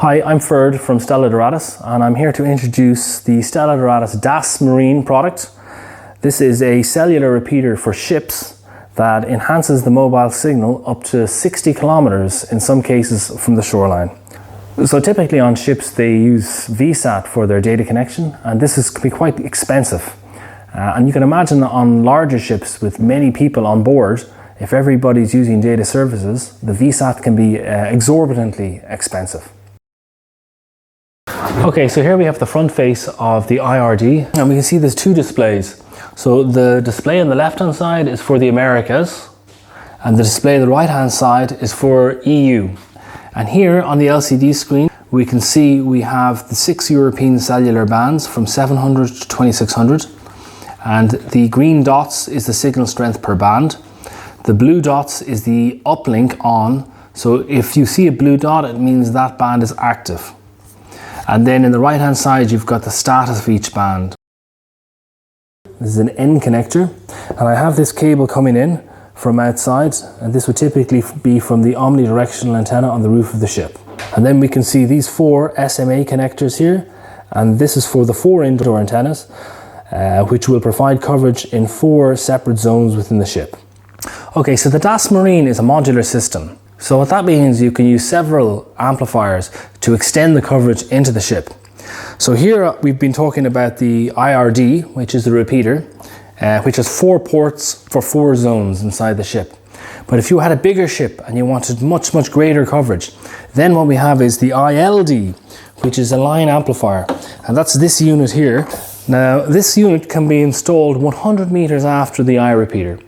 Hi, I'm Ferd from Cellular, and I'm here to introduce the Cellular DASMarine product. This is a cellular repeater for ships that enhances the mobile signal up to 60 kilometers in some cases from the shoreline. So typically on ships they use VSAT for their data connection, and can be quite expensive. And you can imagine that on larger ships with many people on board, if everybody's using data services, the VSAT can be exorbitantly expensive. Okay, so here we have the front face of the IRD, and we can see there's two displays. So the display on the left hand side is for the Americas, and the display on the right hand side is for EU. And here on the LCD screen we can see we have the 6 European cellular bands from 700 to 2600, and the green dots is the signal strength per band. The blue dots is the uplink on, so if you see a blue dot it means that band is active. And then in the right hand side you've got the status of each band. This is an N connector, and I have this cable coming in from outside, and this would typically be from the omnidirectional antenna on the roof of the ship. And then we can see these 4 SMA connectors here, and this is for the 4 indoor antennas, which will provide coverage in 4 separate zones within the ship. Okay, so the DASMarine is a modular system. So what that means, you can use several amplifiers to extend the coverage into the ship. So here we've been talking about the IRD, which is the repeater, which has 4 ports for 4 zones inside the ship. But if you had a bigger ship and you wanted much greater coverage, then what we have is the ILD, which is a line amplifier, and that's this unit here. Now this unit can be installed 100 meters after the I repeater.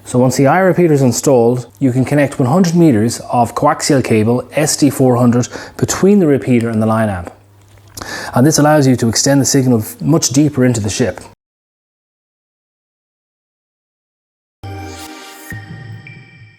So once the I repeater is installed, you can connect 100 meters of coaxial cable SD400 between the repeater and the line amp. And this allows you to extend the signal much deeper into the ship.